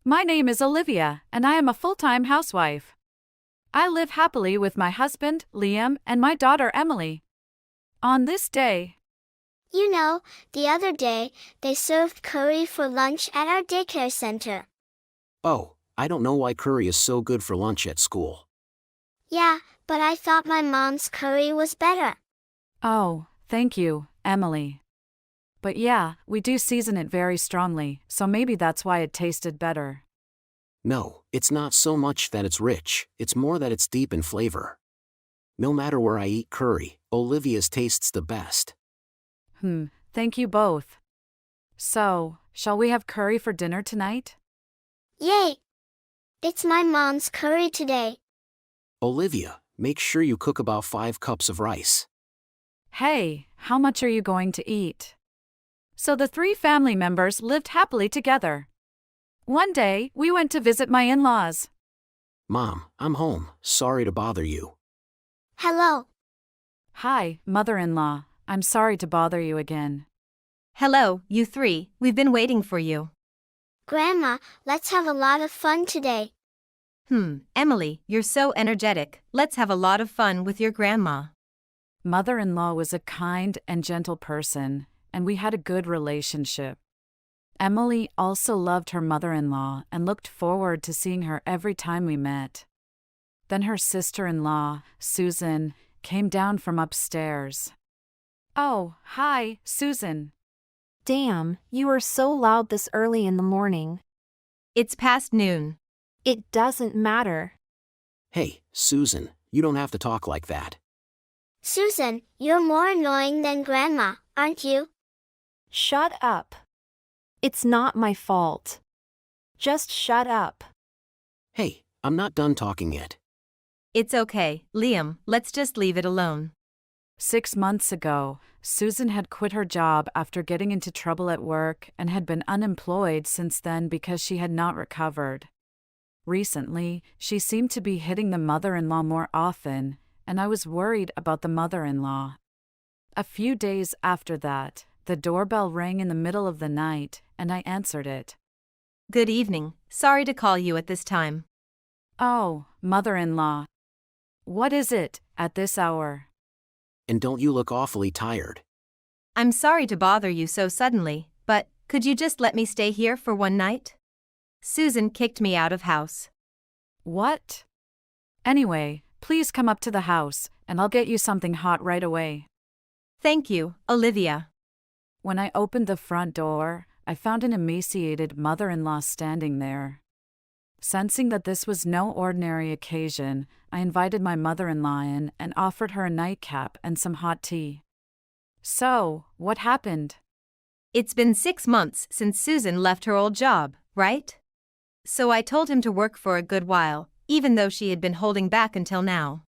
My name is Olivia, and I am a full-time housewife. I live happily with my husband, Liam, and my daughter, Emily. On this day, You know, the other day, they served curry for lunch at our daycare center. Oh, I don't know why curry is so good for lunch at school. Yeah, but I thought my mom's curry was better. oh, thank you, Emily. But yeah, we do season it very strongly, so maybe that's why it tasted better. No, it's not so much that it's rich, it's more that it's deep in flavor. No matter where I eat curry, Olivia's tastes the best. Thank you both. So, shall we have curry for dinner tonight? Yay! It's my mom's curry today. Olivia, make sure you cook about 5 cups of rice. Hey, how much are you going to eat? So the three family members lived happily together. One day, we went to visit my in-laws. Mom, I'm home, sorry to bother you. Hello. Hi, mother-in-law. I'm sorry to bother you again. Hello, you three, we've been waiting for you. Grandma, let's have a lot of fun today. Emily, you're so energetic, let's have a lot of fun with your grandma. Mother-in-law was a kind and gentle person, and we had a good relationship. Emily also loved her mother-in-law and looked forward to seeing her every time we met. Then her sister-in-law, Susan, came down from upstairs. Oh, hi, Susan. Damn, you are so loud this early in the morning. It's past noon. It doesn't matter. Hey, Susan, you don't have to talk like that. Susan, you're more annoying than Grandma, aren't you? Shut up. It's not my fault. Just shut up. Hey, I'm not done talking yet. It's okay, Liam, let's just leave it alone. 6 months ago, Susan had quit her job after getting into trouble at work and had been unemployed since then because she had not recovered. Recently, she seemed to be hitting the mother-in-law more often, and I was worried about the mother-in-law. A few days after that, the doorbell rang in the middle of the night, and I answered it. Good evening, sorry to call you at this time. Oh, mother-in-law. What is it, at this hour? And don't you look awfully tired? I'm sorry to bother you so suddenly, but could you just let me stay here for one night? Susan kicked me out of house. What? Anyway, please come up to the house, and I'll get you something hot right away. Thank you, Olivia. When I opened the front door, I found an emaciated mother-in-law standing there. Sensing that this was no ordinary occasion, I invited my mother-in-law in and offered her a nightcap and some hot tea. So, what happened? It's been 6 months since Susan left her old job, right? So I told him to work for a good while, even though she had been holding back until now.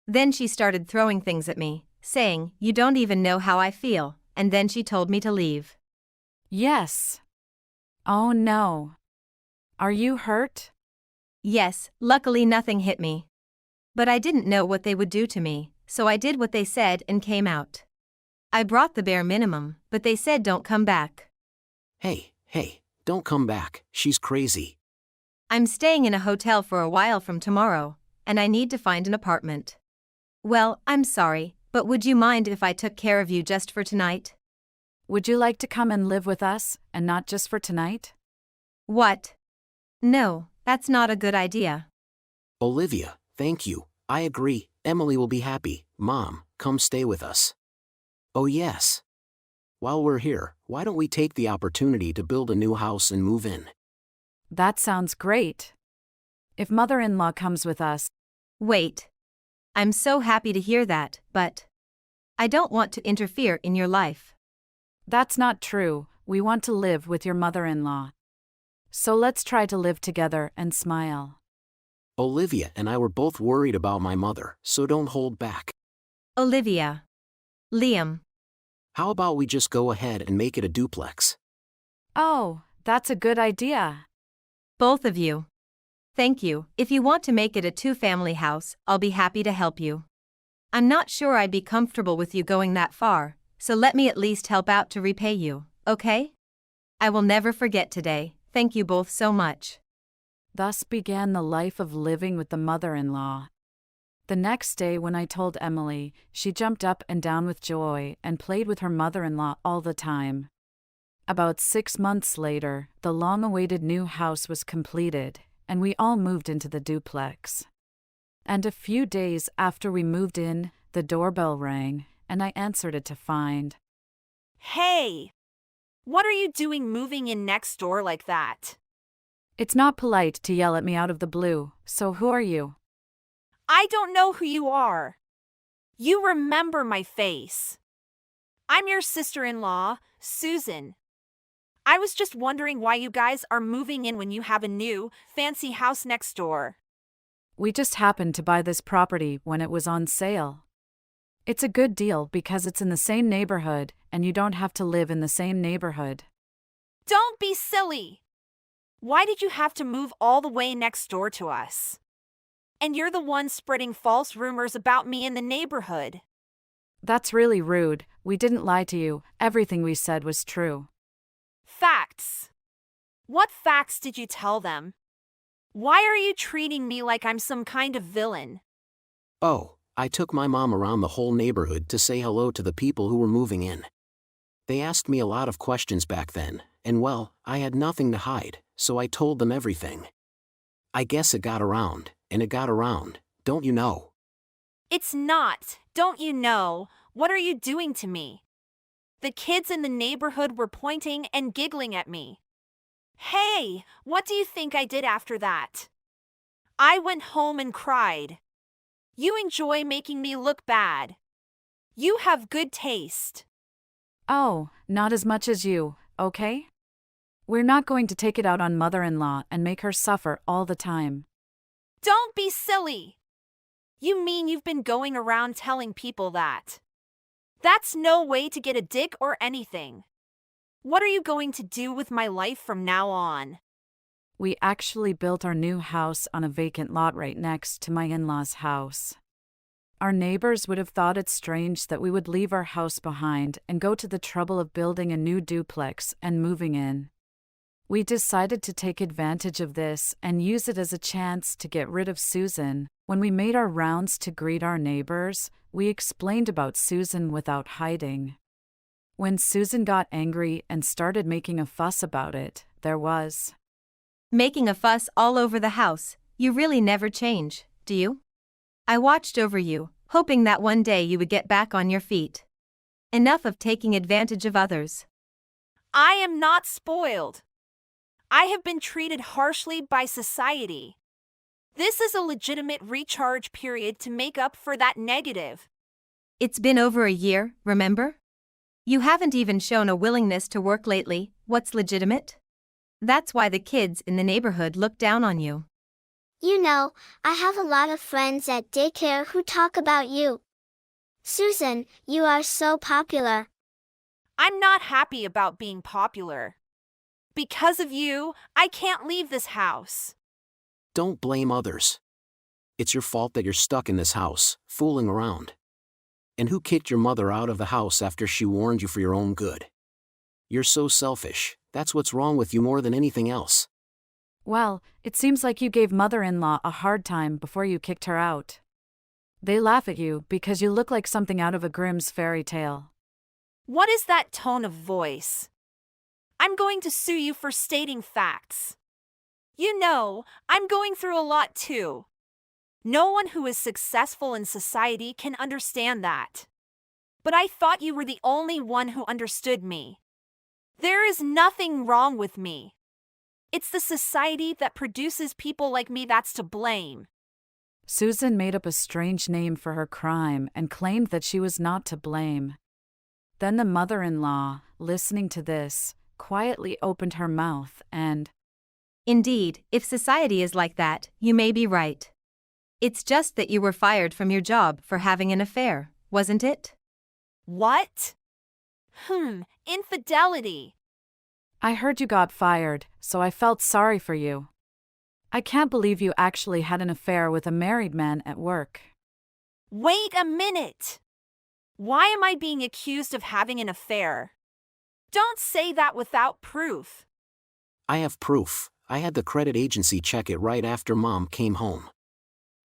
Then she started throwing things at me, saying, "You don't even know how I feel," and then she told me to leave. Yes. Oh no. Are you hurt? Yes, luckily nothing hit me. But I didn't know what they would do to me, so I did what they said and came out. I brought the bare minimum, but they said don't come back. Hey, don't come back, she's crazy. I'm staying in a hotel for a while from tomorrow, and I need to find an apartment. Well, I'm sorry, but would you mind if I took care of you just for tonight? Would you like to come and live with us, and not just for tonight? What? No, that's not a good idea. Olivia, thank you, I agree, Emily will be happy. Mom, come stay with us. Oh yes. While we're here, why don't we take the opportunity to build a new house and move in? That sounds great. If mother-in-law comes with us, Wait. I'm so happy to hear that, but I don't want to interfere in your life. that's not true, we want to live with your mother-in-law. So let's try to live together and smile. Olivia and I were both worried about my mother, so don't hold back. Olivia. Liam. How about we just go ahead and make it a duplex? Oh, that's a good idea. Both of you. Thank you. If you want to make it a 2-family house, I'll be happy to help you. I'm not sure I'd be comfortable with you going that far, so let me at least help out to repay you, okay? I will never forget today. Thank you both so much. Thus began the life of living with the mother-in-law. The next day when I told Emily, she jumped up and down with joy and played with her mother-in-law all the time. About 6 months later, the long-awaited new house was completed, and we all moved into the duplex. And a few days after we moved in, the doorbell rang, and I answered it to find. Hey! What are you doing moving in next door like that? It's not polite to yell at me out of the blue, so who are you? I don't know who you are. You remember my face. I'm your sister-in-law, Susan. I was just wondering why you guys are moving in when you have a new, fancy house next door. We just happened to buy this property when it was on sale. It's a good deal because it's in the same neighborhood and you don't have to live in the same neighborhood. Don't be silly! Why did you have to move all the way next door to us? And you're the one spreading false rumors about me in the neighborhood. That's really rude. We didn't lie to you. Everything we said was true. Facts. What facts did you tell them? Why are you treating me like I'm some kind of villain? Oh, I took my mom around the whole neighborhood to say hello to the people who were moving in. They asked me a lot of questions back then, and well, I had nothing to hide, so I told them everything. I guess it got around, and it got around, don't you know? It's not, don't you know, what are you doing to me? The kids in the neighborhood were pointing and giggling at me. Hey, what do you think I did after that? I went home and cried. You enjoy making me look bad. You have good taste. Oh, not as much as you, okay? We're not going to take it out on mother-in-law and make her suffer all the time. Don't be silly. You mean you've been going around telling people that? That's no way to get a dick or anything. What are you going to do with my life from now on? We actually built our new house on a vacant lot right next to my in-laws' house. Our neighbors would have thought it strange that we would leave our house behind and go to the trouble of building a new duplex and moving in. We decided to take advantage of this and use it as a chance to get rid of Susan. When we made our rounds to greet our neighbors, we explained about Susan without hiding. When Susan got angry and started making a fuss about it, there was Making a fuss all over the house. You really never change, do you? I watched over you, hoping that one day you would get back on your feet. Enough of taking advantage of others. I am not spoiled. I have been treated harshly by society. This is a legitimate recharge period to make up for that negative. It's been over a year, remember? You haven't even shown a willingness to work lately. What's legitimate? That's why the kids in the neighborhood look down on you. You know, I have a lot of friends at daycare who talk about you. Susan, you are so popular. I'm not happy about being popular. Because of you, I can't leave this house. Don't blame others. It's your fault that you're stuck in this house, fooling around. And who kicked your mother out of the house after she warned you for your own good? You're so selfish. That's what's wrong with you more than anything else. Well, it seems like you gave mother-in-law a hard time before you kicked her out. They laugh at you because you look like something out of a Grimm's fairy tale. What is that tone of voice? I'm going to sue you for stating facts. You know, I'm going through a lot too. No one who is successful in society can understand that. But I thought you were the only one who understood me. There is nothing wrong with me. It's the society that produces people like me that's to blame. Susan made up a strange name for her crime and claimed that she was not to blame. Then the mother-in-law, listening to this, quietly opened her mouth and, Indeed, if society is like that, you may be right. It's just that you were fired from your job for having an affair, wasn't it? What? Infidelity. I heard you got fired, so I felt sorry for you. I can't believe you actually had an affair with a married man at work. Wait a minute. Why am I being accused of having an affair? Don't say that without proof. I have proof. I had the credit agency check it right after Mom came home.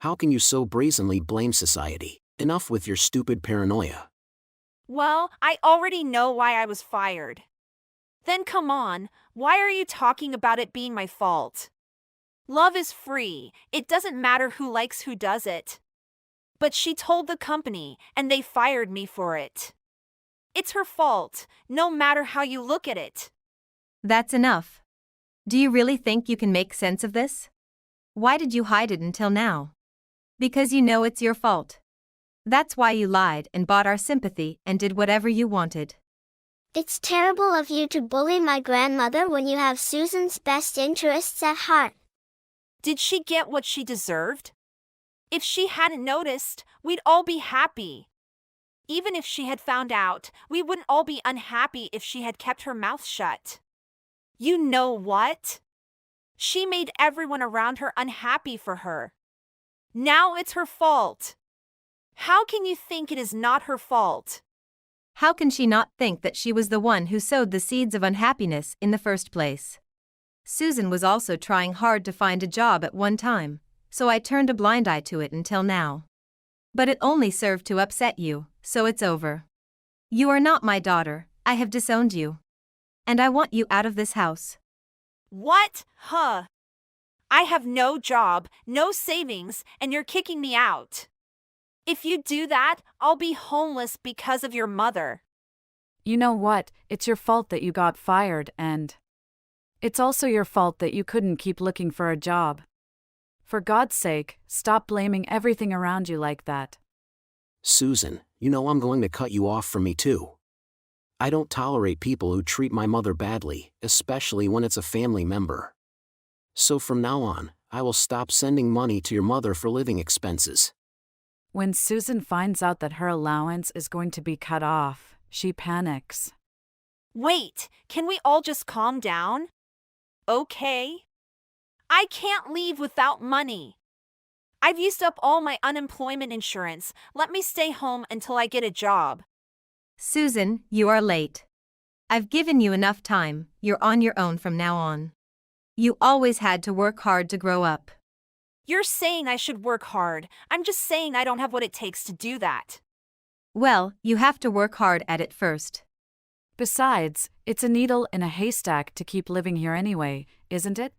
How can you so brazenly blame society? Enough with your stupid paranoia. Well, I already know why I was fired. Then come on, why are you talking about it being my fault? Love is free, it doesn't matter who likes who does it. But she told the company, and they fired me for it. It's her fault, no matter how you look at it. That's enough. Do you really think you can make sense of this? Why did you hide it until now? Because you know it's your fault. That's why you lied and bought our sympathy and did whatever you wanted. It's terrible of you to bully my grandmother when you have Susan's best interests at heart. Did she get what she deserved? If she hadn't noticed, we'd all be happy. Even if she had found out, we wouldn't all be unhappy if she had kept her mouth shut. You know what? She made everyone around her unhappy for her. Now it's her fault. How can you think it is not her fault? How can she not think that she was the one who sowed the seeds of unhappiness in the first place? Susan was also trying hard to find a job at one time, so I turned a blind eye to it until now. But it only served to upset you, so it's over. You are not my daughter, I have disowned you. And I want you out of this house. What? Huh? I have no job, no savings, and you're kicking me out. If you do that, I'll be homeless because of your mother. You know what? It's your fault that you got fired, and it's also your fault that you couldn't keep looking for a job. For God's sake, stop blaming everything around you like that. Susan, you know I'm going to cut you off from me too. I don't tolerate people who treat my mother badly, especially when it's a family member. So from now on, I will stop sending money to your mother for living expenses. When Susan finds out that her allowance is going to be cut off, she panics. Wait, can we all just calm down? Okay. I can't leave without money. I've used up all my unemployment insurance. Let me stay home until I get a job. Susan, you are late. I've given you enough time, you're on your own from now on. You always had to work hard to grow up. You're saying I should work hard. I'm just saying I don't have what it takes to do that. Well, you have to work hard at it first. Besides, it's a needle in a haystack to keep living here anyway, isn't it?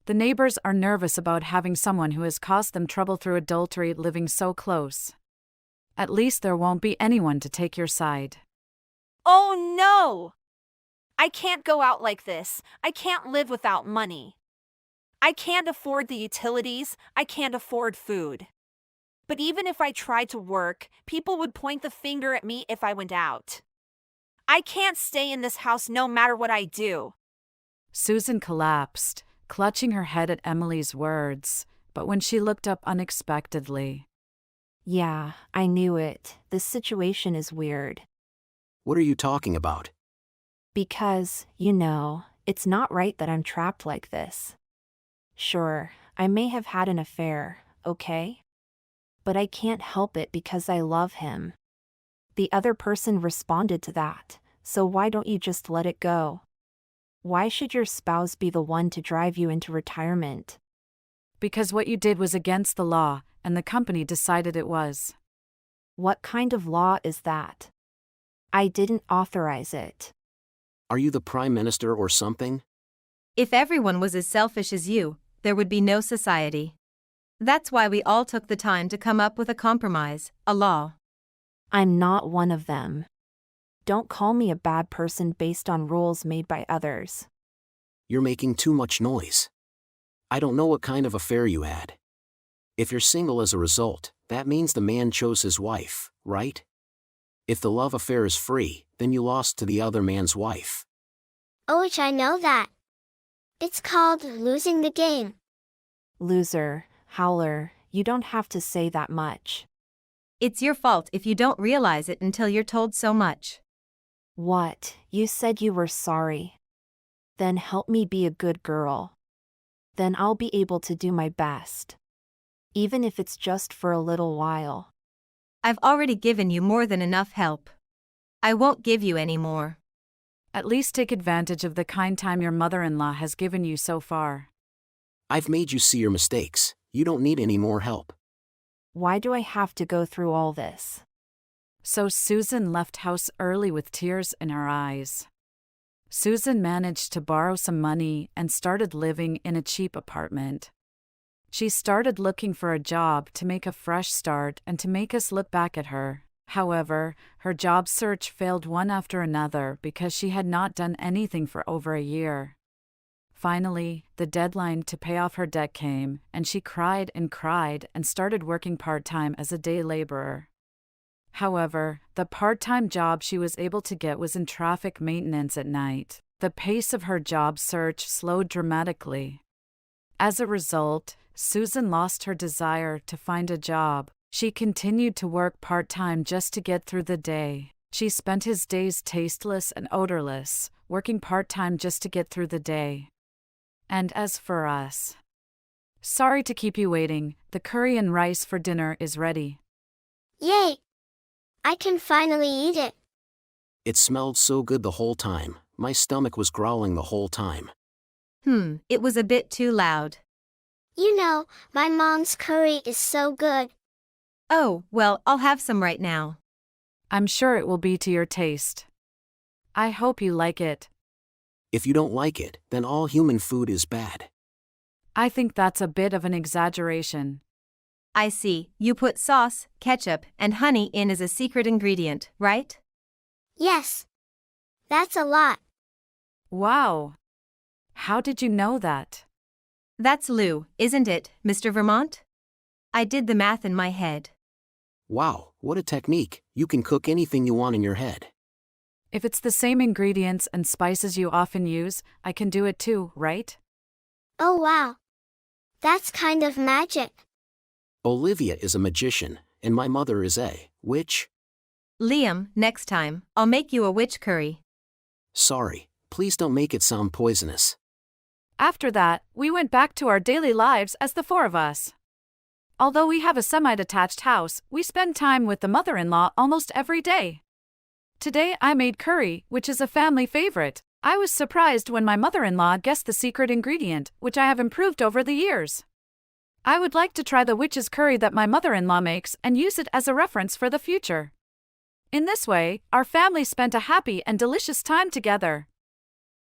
The neighbors are nervous about having someone who has caused them trouble through adultery living so close. At least there won't be anyone to take your side. Oh no! I can't go out like this. I can't live without money. I can't afford the utilities. I can't afford food. But even if I tried to work, people would point the finger at me if I went out. I can't stay in this house no matter what I do. Susan collapsed, clutching her head at Emily's words, but when she looked up unexpectedly. Yeah, I knew it. This situation is weird. What are you talking about? Because, it's not right that I'm trapped like this. Sure, I may have had an affair, okay? But I can't help it because I love him. The other person responded to that, so why don't you just let it go? Why should your spouse be the one to drive you into retirement? Because what you did was against the law, and the company decided it was. What kind of law is that? I didn't authorize it. Are you the Prime Minister or something? If everyone was as selfish as you, there would be no society. That's why we all took the time to come up with a compromise, a law. I'm not one of them. Don't call me a bad person based on rules made by others. You're making too much noise. I don't know what kind of affair you had. If you're single as a result, that means the man chose his wife, right? If the love affair is free, then you lost to the other man's wife. Oh, I know that. It's called losing the game. Loser, howler, you don't have to say that much. It's your fault if you don't realize it until you're told so much. What? You said you were sorry. Then help me be a good girl. Then I'll be able to do my best. Even if it's just for a little while. I've already given you more than enough help. I won't give you any more. At least take advantage of the kind time your mother-in-law has given you so far. I've made you see your mistakes. You don't need any more help. Why do I have to go through all this? So Susan left house early with tears in her eyes. Susan managed to borrow some money and started living in a cheap apartment. She started looking for a job to make a fresh start and to make us look back at her. However, her job search failed one after another because she had not done anything for over a year. Finally, the deadline to pay off her debt came, and she cried and started working part-time as a day laborer. However, the part-time job she was able to get was in traffic maintenance at night. The pace of her job search slowed dramatically. As a result, Susan lost her desire to find a job. She continued to work part-time just to get through the day. She spent his days tasteless and odorless, working part-time just to get through the day. And as for us, sorry to keep you waiting, the curry and rice for dinner is ready. Yay! I can finally eat it. It smelled so good the whole time. My stomach was growling the whole time. It was a bit too loud. You know, my mom's curry is so good. Oh, well, I'll have some right now. I'm sure it will be to your taste. I hope you like it. If you don't like it, then all human food is bad. I think that's a bit of an exaggeration. I see, you put sauce, ketchup, and honey in as a secret ingredient, right? Yes. That's a lot. Wow! How did you know that? That's Lou, isn't it, Mr. Vermont? I did the math in my head. Wow, what a technique. You can cook anything you want in your head. If it's the same ingredients and spices you often use, I can do it too, right? Oh wow. That's kind of magic. Olivia is a magician, and my mother is a witch. Liam, next time, I'll make you a witch curry. Sorry, please don't make it sound poisonous. After that, we went back to our daily lives as the four of us. Although we have a semi-detached house, we spend time with the mother-in-law almost every day. Today I made curry, which is a family favorite. I was surprised when my mother-in-law guessed the secret ingredient, which I have improved over the years. I would like to try the witch's curry that my mother-in-law makes and use it as a reference for the future. In this way, our family spent a happy and delicious time together.